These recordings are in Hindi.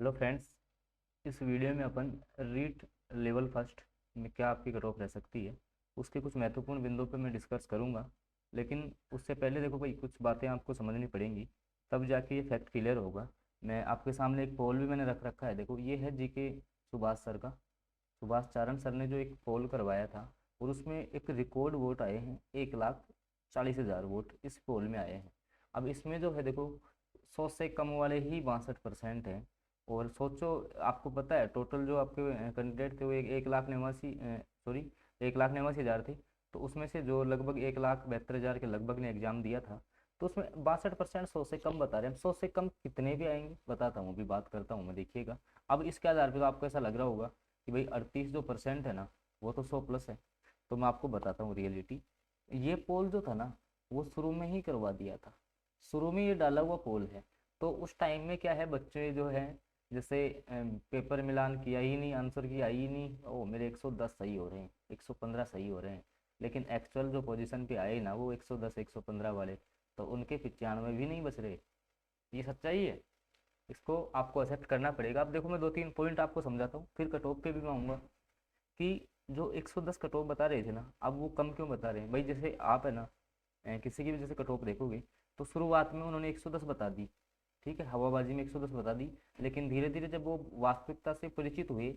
हेलो फ्रेंड्स, इस वीडियो में अपन रीट लेवल फर्स्ट में क्या आपकी कट ऑफ रह सकती है उसके कुछ महत्वपूर्ण बिंदुओं पे मैं डिस्कस करूंगा। लेकिन उससे पहले देखो भाई, कुछ बातें आपको समझनी पड़ेंगी, तब जाके ये फैक्ट क्लियर होगा। मैं आपके सामने एक पोल भी मैंने रख रखा है। देखो, ये है जीके सुभाष सर का। सुभाष चारण सर ने जो एक पोल करवाया था और उसमें एक रिकॉर्ड वोट आए हैं, 1,40,000 वोट इस पोल में आए हैं। अब इसमें जो है देखो, 100 से कम वाले ही 62% हैं। और सोचो, आपको पता है टोटल जो आपके कैंडिडेट थे वो 1,89,, सॉरी, 1,89,000 थे। तो उसमें से जो लगभग 1,72,000 के लगभग ने एग्जाम दिया था, तो उसमें 62% 100 से कम बता रहे हैं। 100 से कम कितने भी आएंगे बताता हूँ, अभी बात करता हूँ मैं, देखिएगा। अब इसके आधार पर तो आपको ऐसा लग रहा होगा कि भाई 38 जो परसेंट है ना, वो तो 100 प्लस है। तो मैं आपको बताता हूँ रियलिटी। ये पोल जो था ना, वो शुरू में ही करवा दिया था। शुरू में ये डाला हुआ पोल है। तो उस टाइम में क्या है, बच्चे जो है, जैसे पेपर मिलान किया ही नहीं, आंसर किया ही नहीं, ओ मेरे 110 सही हो रहे हैं, 115 सही हो रहे हैं। लेकिन एक्चुअल जो पोजीशन पे आए ना, वो 110 115 वाले, तो उनके 95 भी नहीं बच रहे। ये सच्चाई है। इसको आपको एक्सेप्ट करना पड़ेगा। अब देखो, मैं दो तीन पॉइंट आपको समझाता हूँ, फिर कट ऑफ पे भी मैं आऊँगा कि जो 110 कट ऑफ बता रहे थे ना, अब वो कम क्यों बता रहे हैं भाई। जैसे आप है ना, किसी की भी जैसे कट ऑफ देखोगे, तो शुरुआत में उन्होंने 110 बता दी, ठीक है, हवाबाजी में 110 बता दी। लेकिन धीरे धीरे जब वो वास्तविकता से परिचित हुए,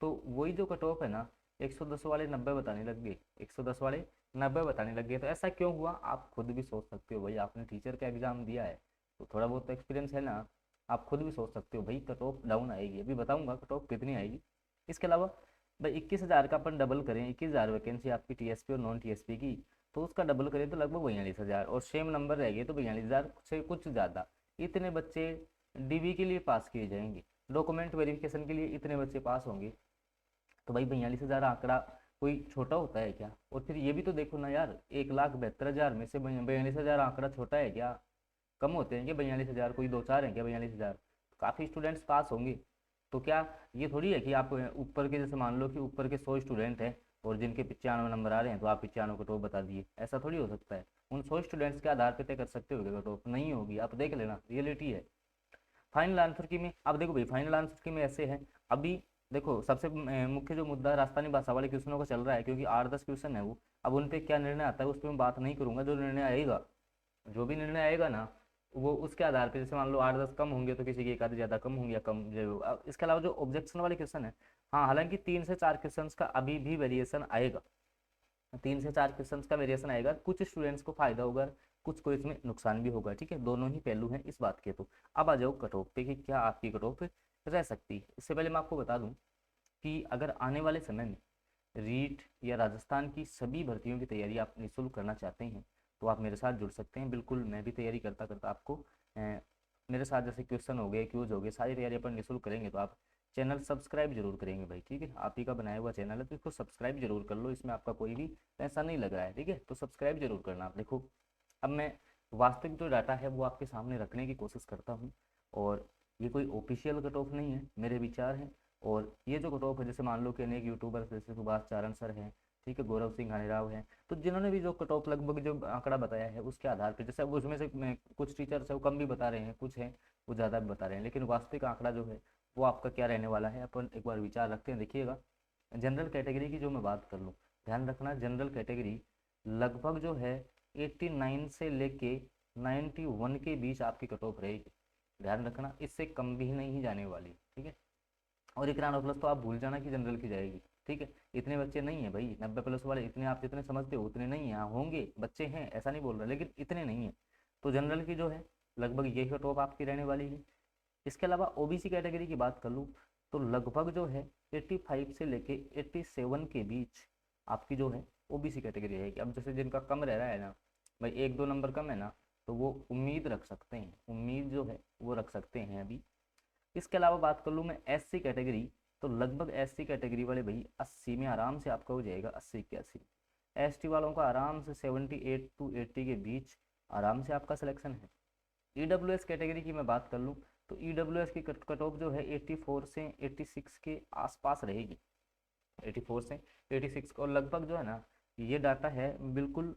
तो वही जो कट ऑफ है ना, 110 वाले 90 बताने लग गए, 110 वाले 90 बताने लग गए। तो ऐसा क्यों हुआ, आप खुद भी सोच सकते हो भाई। आपने टीचर का एग्जाम दिया है, तो थोड़ा बहुत तो एक्सपीरियंस है ना। आप खुद भी सोच सकते हो भाई, कट ऑफ डाउन आएगी। अभी बताऊंगा कट ऑफ कितनी आएगी। इसके अलावा भाई, 21,000 का अपन डबल करें, 21,000 वैकेंसी आपकी टीएसपी और नॉन टीएसपी की, तो उसका डबल करें तो लगभग 42,000, और सेम नंबर रह गए तो 42,000 से कुछ ज़्यादा। इतने बच्चे डीबी के लिए पास किए जाएंगे, डॉक्यूमेंट वेरिफिकेशन के लिए इतने बच्चे पास होंगे। तो भाई 42,000 आंकड़ा कोई छोटा होता है क्या। और फिर ये भी तो देखो ना यार, 1,72,000 में से 42,000 आंकड़ा छोटा है क्या। कम होते हैं क्या 42,000, कोई दो चार हैं क्या 42,000। काफ़ी स्टूडेंट्स पास होंगे। तो क्या ये थोड़ी है कि आप ऊपर के, जैसे मान लो कि ऊपर के 100 स्टूडेंट हैं और जिनके 95 नंबर आ रहे हैं, तो आप 95 कट ऑफ बता दिए। ऐसा थोड़ी हो सकता है। उन 100 स्टूडेंट्स के आधार पर तय कर सकते हो कट ऑफ, नहीं होगी। आप देख लेना, रियलिटी है। फाइनल आंसर की में अब देखो भाई, फाइनल आंसर की में ऐसे है। अभी देखो, सबसे मुख्य जो मुद्दा राजस्थानी भाषा वाले क्वेश्चनों का चल रहा है, क्योंकि 8-10 क्वेश्चन है वो। अब उन पे क्या निर्णय आता है उस पर मैं बात नहीं करूंगा। जो निर्णय आएगा, जो भी निर्णय आएगा ना, वो उसके आधार पे, जैसे मान लो 8-10 कम होंगे तो किसी के एक आधे ज़्यादा कम होंगे या कम जो। अब इसके अलावा जो ऑब्जेक्शन वाले क्वेश्चन है, हाँ, हालांकि 3 से 4 क्वेश्चन का अभी भी वेरिएशन आएगा। 3 से 4 क्वेश्चन का वेरिएशन आएगा। कुछ स्टूडेंट्स को फायदा होगा, कुछ को इसमें नुकसान भी होगा, ठीक है। दोनों ही पहलू हैं इस बात के। तो अब आ जाओ कट ऑफ पे कि क्या आपकी कट ऑफ रह सकती है। इससे पहले मैं आपको बता दूं कि अगर आने वाले समय में रीट या राजस्थान की सभी भर्तियों की तैयारी आप निःशुल्क करना चाहते हैं, तो आप मेरे साथ जुड़ सकते हैं। बिल्कुल, मैं भी तैयारी करता करता आपको मेरे साथ, जैसे क्वेश्चन हो गए, क्यूज हो गए, सारी तैयारी अपन निःशुल्क करेंगे। तो आप चैनल सब्सक्राइब जरूर करेंगे भाई, ठीक है। आप ही का बनाया हुआ चैनल है, तो इसको सब्सक्राइब जरूर कर लो। इसमें आपका कोई भी पैसा नहीं लग रहा है, ठीक है। तो सब्सक्राइब जरूर करना आप। देखो, अब मैं वास्तविक जो डाटा है वो आपके सामने रखने की कोशिश करता हूँ। और ये कोई ऑफिशियल कट ऑफ नहीं है, मेरे विचार हैं। और ये जो कट ऑफ है, जैसे मान लो कि अनेक यूट्यूबर्स जैसे सुभाष चारण सर हैं, ठीक है, गौरव सिंह हनीराव हैं, तो जिन्होंने भी जो कट ऑफ लगभग जो आंकड़ा बताया है, उसके आधार पर, जैसे अब उसमें से कुछ टीचर्स है वो कम भी बता रहे हैं, कुछ हैं वो ज़्यादा भी बता रहे हैं, लेकिन वास्तविक आंकड़ा जो है वो आपका क्या रहने वाला है, अपन एक बार विचार रखते हैं। देखिएगा, जनरल कैटेगरी की जो मैं बात कर लूँ, ध्यान रखना, जनरल कैटेगरी लगभग जो है 89 से लेके 91 के बीच आपकी कट ऑफ रहेगी। ध्यान रखना, इससे कम भी नहीं जाने वाली, ठीक है। और इक्यानवे प्लस तो आप भूल जाना कि जनरल की जाएगी, ठीक है। इतने बच्चे नहीं है भाई 90 प्लस वाले, इतने आप जितने समझते हो उतने नहीं है। हाँ, होंगे, बच्चे हैं, ऐसा नहीं बोल रहा, लेकिन इतने नहीं है। तो जनरल की जो है लगभग यही कट ऑफ आपकी रहने वाली है। इसके अलावा ओबीसी कैटेगरी की बात कर लूँ, तो लगभग जो है 85 से लेके 87 के बीच आपकी जो है ओबीसी कैटेगरी रहेगी। अब जैसे जिनका कम रह रहा है ना भाई, 1-2 नंबर कम है ना, तो वो उम्मीद रख सकते हैं, उम्मीद जो है वो रख सकते हैं अभी। इसके अलावा बात कर लूँ मैं एससी कैटेगरी, तो लगभग एससी कैटेगरी वाले भाई 80 में आराम से आपका हो जाएगा, 80-81। एसटी वालों का आराम से 78 to 80 के बीच आराम से आपका सिलेक्शन है। ईडब्ल्यूएस कैटेगरी की मैं बात कर लूँ, तो ईडब्ल्यूएस की कट ऑफ जो है 84 से 86 के आसपास रहेगी, 84 से 86। और लगभग जो है ना, ये डाटा है बिल्कुल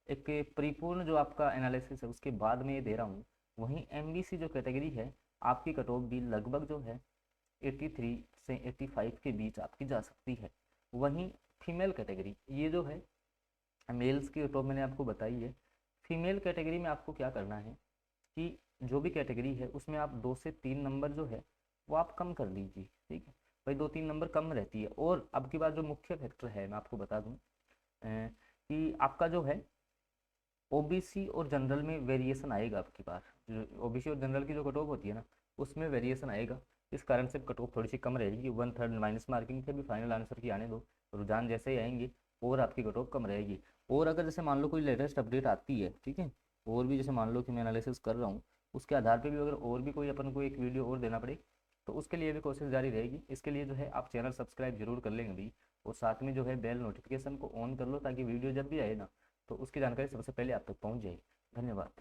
एक परिपूर्ण जो आपका एनालिसिस है उसके बाद में ये दे रहा हूँ। वहीं एमबीसी जो कैटेगरी है आपकी कट ऑफ भी लगभग जो है 83 से 85 के बीच आपकी जा सकती है। वहीं फीमेल कैटेगरी, ये जो है मेल्स की कट ऑफ मैंने आपको बताई है। फीमेल कैटेगरी में आपको क्या करना है कि जो भी कैटेगरी है उसमें आप 2 से 3 नंबर जो है वो आप कम कर लीजिए, ठीक है भाई, 2-3 नंबर कम रहती है। और अब की बात जो मुख्य फैक्टर है मैं आपको बता दूं कि आपका जो है ओबीसी और जनरल में वेरिएशन आएगा। आपकी बार जो ओबीसी और जनरल की जो कट ऑफ होती है ना, उसमें वेरिएशन आएगा। इस कारण से कट ऑफ थोड़ी सी कम रहेगी। 1/3 माइनस मार्किंग थे, भी फाइनल आंसर की आने दो, रुझान जैसे ही आएंगे और आपकी कट ऑफ कम रहेगी। और अगर जैसे मान लो कोई लेटेस्ट अपडेट आती है, ठीक है, और भी जैसे मान लो कि मैं एनालिसिस कर रहा हूँ, उसके आधार पर भी अगर और भी कोई अपन को एक वीडियो और देना पड़े तो उसके लिए भी कोशिश जारी रहेगी। इसके लिए जो है आप चैनल सब्सक्राइब जरूर कर लेंगे भाई, और साथ में जो है बेल नोटिफिकेशन को ऑन कर लो, ताकि वीडियो जब भी आए ना तो उसकी जानकारी सबसे पहले आप तक पहुंच जाए। धन्यवाद।